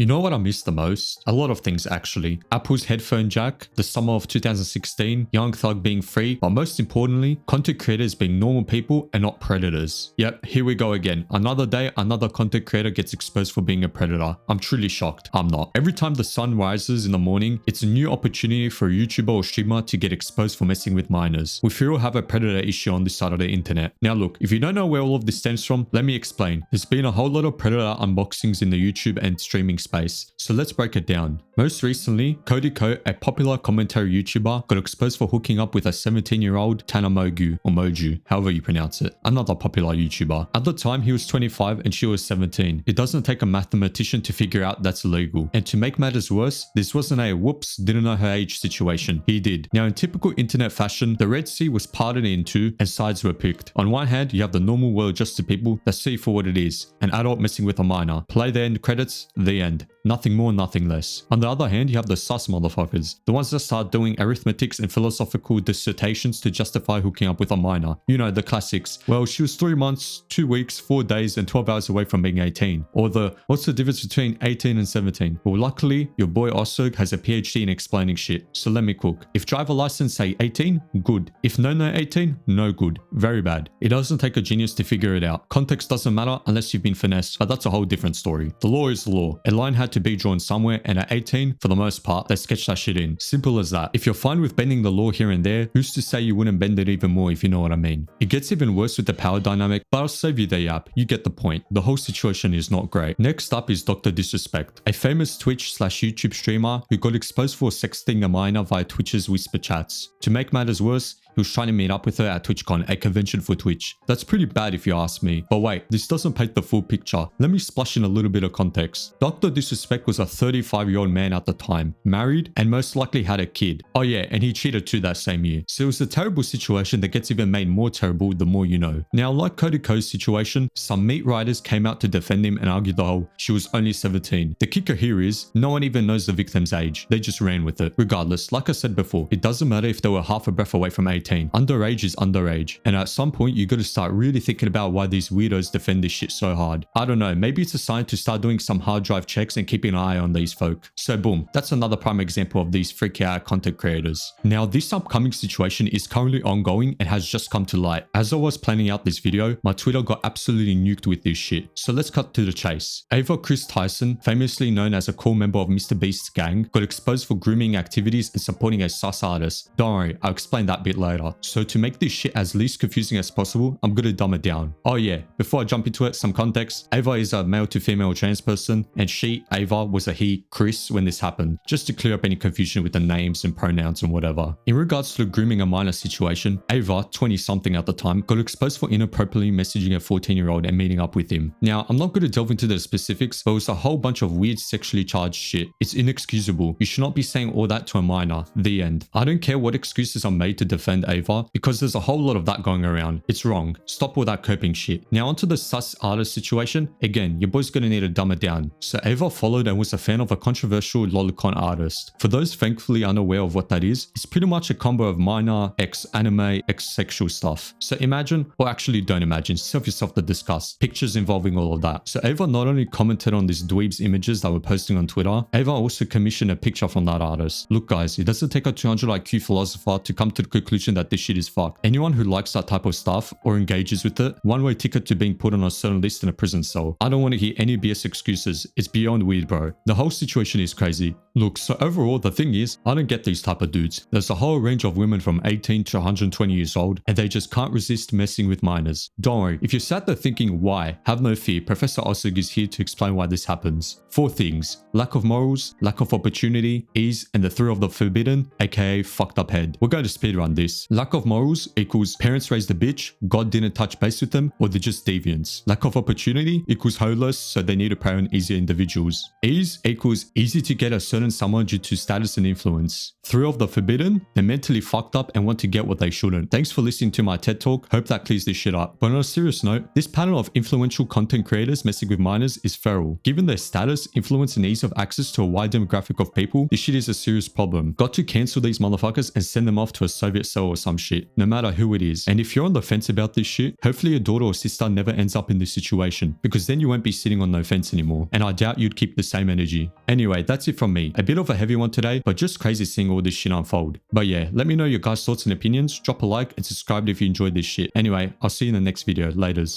know what I miss the most? A lot of things actually. Apple's headphone jack, the summer of 2016, Young Thug being free, but most importantly, content creators being normal people and not predators. Yep, here we go again. Another day, another content creator gets exposed for being a predator. I'm truly shocked. I'm not. Every time the sun rises in the morning, it's a new opportunity for a YouTuber or streamer to get exposed for messing with minors. We feel have a predator issue on this side of the internet. Now look, if you don't know where all of this stems from, let me explain. There's been a whole lot of predator unboxings in the YouTube and streaming space, so let's break it down. Most recently, Cody Ko, a popular commentary YouTuber, got exposed for hooking up with a 17-year-old Tana Mogu, or Moju, however you pronounce it, another popular YouTuber. At the time, he was 25 and she was 17. It doesn't take a mathematician to figure out that's illegal. And to make matters worse, this wasn't a whoops, didn't know her age situation. He did. Now in typical internet fashion, the Red Sea was parted in two and sides were picked. On one hand, you have the normal well-adjusted people that see for what it is, an adult messing with a minor. Play the end credits, the end. Nothing more, nothing less. On the other hand, you have the sus motherfuckers, the ones that start doing arithmetics and philosophical dissertations to justify hooking up with a minor. You know, the classics. Well, she was 3 months, 2 weeks, 4 days, and 12 hours away from being 18. Or the, what's the difference between 18 and 17? Well, luckily, your boy Osug has a PhD in explaining shit. So let me cook. If driver license say 18, good. If no 18, no good. Very bad. It doesn't take a genius to figure it out. Context doesn't matter unless you've been finessed, but that's a whole different story. The law is the law. A line had to be drawn somewhere, and at 18, for the most part, they sketched that shit in. Simple as that. If you're fine with bending the law here and there, who's to say you wouldn't bend it even more, if you know what I mean? It gets even worse with the power dynamic, but I'll save you the yap. You get the point. The whole situation is not great. Next up is Dr. Disrespect, a famous Twitch/YouTube streamer who got exposed for sexting a minor via Twitch's whisper chats. To make matters worse, he was trying to meet up with her at TwitchCon, a convention for Twitch. That's pretty bad if you ask me. But wait, this doesn't paint the full picture. Let me splash in a little bit of context. Dr. Disrespect was a 35-year-old man at the time, married, and most likely had a kid. Oh yeah, and he cheated too that same year. So it was a terrible situation that gets even made more terrible the more you know. Now, like Cody Ko's situation, some meat writers came out to defend him and argue the whole, she was only 17. The kicker here is, no one even knows the victim's age. They just ran with it. Regardless, like I said before, it doesn't matter if they were half a breath away from 18. Underage is underage. And at some point, you gotta start really thinking about why these weirdos defend this shit so hard. I don't know, maybe it's a sign to start doing some hard drive checks and keeping an eye on these folk. So boom, that's another prime example of these freaky out content creators. Now, this upcoming situation is currently ongoing and has just come to light. As I was planning out this video, my Twitter got absolutely nuked with this shit. So let's cut to the chase. Ava Kris Tyson, famously known as a core member of MrBeast's gang, got exposed for grooming activities and supporting a sus artist. Don't worry, I'll explain that bit later. So to make this shit as least confusing as possible, I'm gonna dumb it down. Oh yeah, before I jump into it, some context. Ava is a male to female trans person, and she, Ava, was a he, Chris, when this happened, just to clear up any confusion with the names and pronouns and whatever. In regards to the grooming a minor situation, Ava, 20-something at the time, got exposed for inappropriately messaging a 14-year-old and meeting up with him. Now, I'm not gonna delve into the specifics, but it was a whole bunch of weird sexually charged shit. It's inexcusable. You should not be saying all that to a minor. The end. I don't care what excuses are made to defend Ava, because there's a whole lot of that going around. It's wrong. Stop all that coping shit. Now onto the sus artist situation. Again, your boy's gonna need to dumb it down. So Ava followed and was a fan of a controversial lolicon artist. For those thankfully unaware of what that is, it's pretty much a combo of minor, anime, sexual stuff. So imagine, or actually don't imagine, save yourself the disgust. Pictures involving all of that. So Ava not only commented on these dweebs images that were posting on Twitter, Ava also commissioned a picture from that artist. Look guys, it doesn't take a 200 IQ philosopher to come to the conclusion that this shit is fucked. Anyone who likes that type of stuff or engages with it, one-way ticket to being put on a certain list in a prison cell. I don't want to hear any BS excuses. It's beyond weird, bro. The whole situation is crazy. Look, so overall, the thing is, I don't get these type of dudes. There's a whole range of women from 18 to 120 years old, and they just can't resist messing with minors. Don't worry, if you're sat there thinking why, have no fear. Professor Osug is here to explain why this happens. 4 things: lack of morals, lack of opportunity, ease, and the thrill of the forbidden, aka fucked up head. We're going to speedrun this. Lack of morals equals parents raised a bitch, God didn't touch base with them, or they're just deviants. Lack of opportunity equals holeless, so they need to prey on easier individuals. Ease equals easy to get a certain someone due to status and influence. Thrill of the forbidden, they're mentally fucked up and want to get what they shouldn't. Thanks for listening to my TED Talk. Hope that clears this shit up. But on a serious note, this pattern of influential content creators messing with minors is feral. Given their status, influence, and ease of access to a wide demographic of people, this shit is a serious problem. Got to cancel these motherfuckers and send them off to a Soviet cell or some shit, no matter who it is. And if you're on the fence about this shit, hopefully your daughter or sister never ends up in this situation, because then you won't be sitting on no fence anymore. And I doubt you'd keep the same energy. Anyway, that's it from me. A bit of a heavy one today, but just crazy seeing all this shit unfold. But yeah, let me know your guys' thoughts and opinions, drop a like and subscribe if you enjoyed this shit. Anyway, I'll see you in the next video. Laters.